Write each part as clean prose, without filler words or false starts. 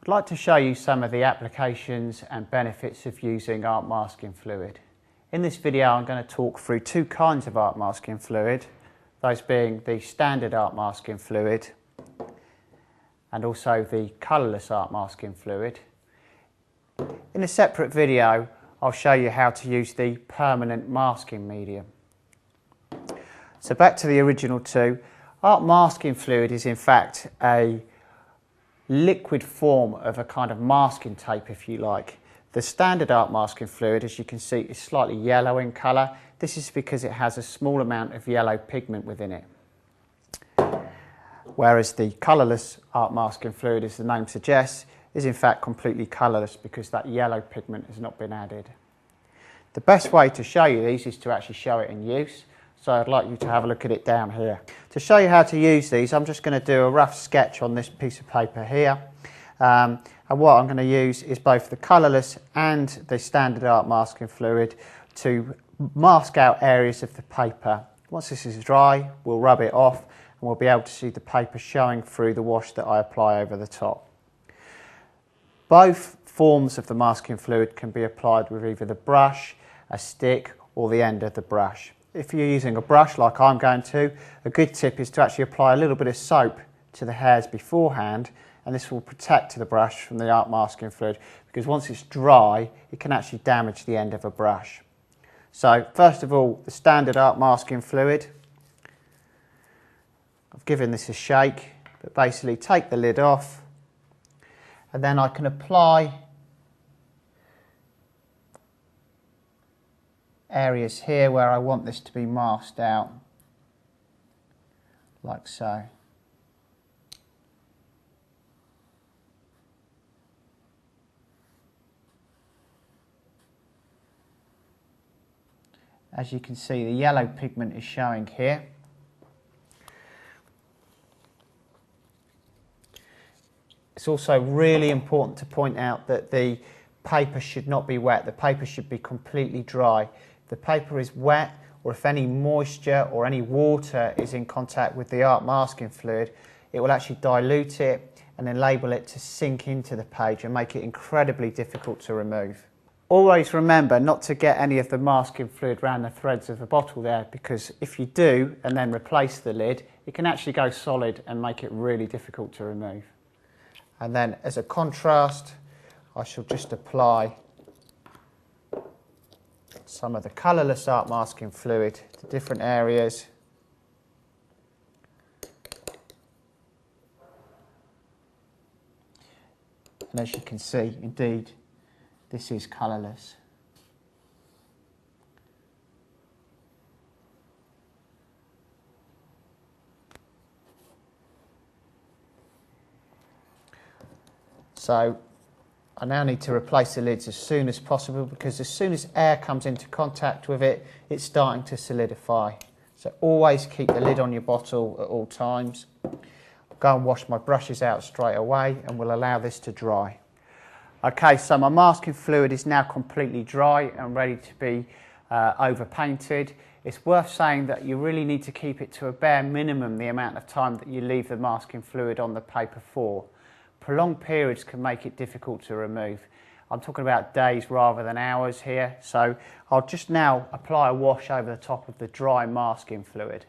I'd like to show you some of the applications and benefits of using art masking fluid. In this video I'm going to talk through two kinds of art masking fluid, those being the standard art masking fluid and also the colourless art masking fluid. In a separate video I'll show you how to use the permanent masking medium. So back to the original two, art masking fluid is in fact a liquid form of a kind of masking tape, if you like. The standard art masking fluid, as you can see, is slightly yellow in colour. This is because it has a small amount of yellow pigment within it. Whereas the colourless art masking fluid, as the name suggests, is in fact completely colourless because that yellow pigment has not been added. The best way to show you these is to actually show it in use. So I'd like you to have a look at it down here. To show you how to use these, I'm just going to do a rough sketch on this piece of paper here. And what I'm going to use is both the colourless and the standard art masking fluid to mask out areas of the paper. Once this is dry, we'll rub it off and we'll be able to see the paper showing through the wash that I apply over the top. Both forms of the masking fluid can be applied with either the brush, a stick or the end of the brush. If you're using a brush like I'm going to, a good tip is to actually apply a little bit of soap to the hairs beforehand, and this will protect the brush from the art masking fluid, because once it's dry it can actually damage the end of a brush. So first of all, the standard art masking fluid. I've given this a shake, but basically take the lid off and then I can apply areas here where I want this to be masked out, like so. As you can see, the yellow pigment is showing here. It's also really important to point out that the paper should not be wet. The paper should be completely dry. If the paper is wet, or if any moisture or any water is in contact with the art masking fluid, it will actually dilute it and enable it to sink into the page and make it incredibly difficult to remove. Always remember not to get any of the masking fluid around the threads of the bottle there, because if you do and then replace the lid, it can actually go solid and make it really difficult to remove. And then as a contrast, I shall just apply some of the colourless art masking fluid to different areas. And as you can see, indeed, this is colourless. So I now need to replace the lids as soon as possible, because as soon as air comes into contact with it, it's starting to solidify. So always keep the lid on your bottle at all times. I'll go and wash my brushes out straight away and we'll allow this to dry. Okay, so my masking fluid is now completely dry and ready to be over-painted. It's worth saying that you really need to keep it to a bare minimum the amount of time that you leave the masking fluid on the paper for. Prolonged periods can make it difficult to remove. I'm talking about days rather than hours here, so I'll just now apply a wash over the top of the dry masking fluid.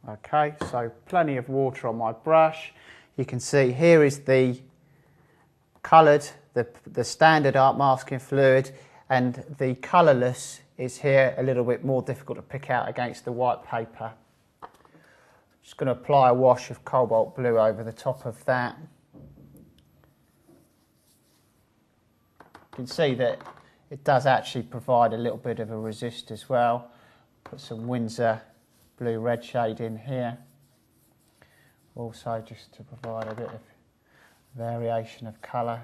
Okay, so plenty of water on my brush. You can see here is the coloured, the standard art masking fluid, and the colourless is here a little bit more difficult to pick out against the white paper. Just going to apply a wash of cobalt blue over the top of that. You can see that it does actually provide a little bit of a resist as well. Put some Winsor blue red shade in here. Also just to provide a bit of variation of colour.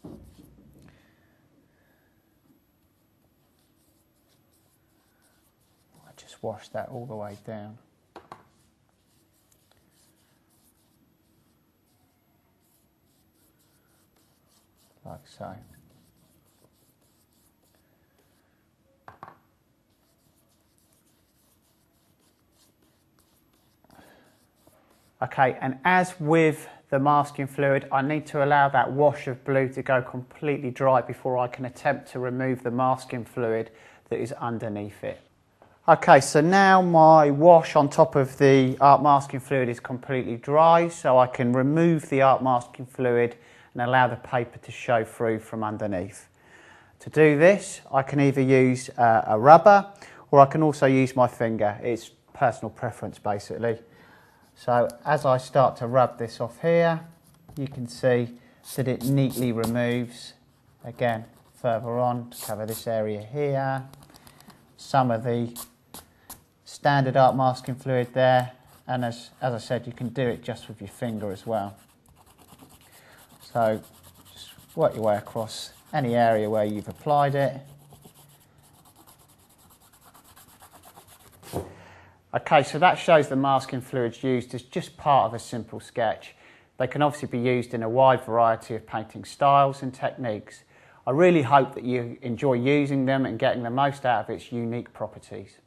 I just wash that all the way down. Like so. Okay, and as with the masking fluid, I need to allow that wash of blue to go completely dry before I can attempt to remove the masking fluid that is underneath it. Okay, so now my wash on top of the art masking fluid is completely dry, so I can remove the art masking fluid and allow the paper to show through from underneath. To do this, I can either use a rubber or I can also use my finger. It's personal preference basically. So as I start to rub this off here, you can see that it neatly removes, again, further on to cover this area here, some of the standard art masking fluid there, and as I said, you can do it just with your finger as well. So just work your way across any area where you've applied it. Okay, so that shows the masking fluids used as just part of a simple sketch. They can obviously be used in a wide variety of painting styles and techniques. I really hope that you enjoy using them and getting the most out of its unique properties.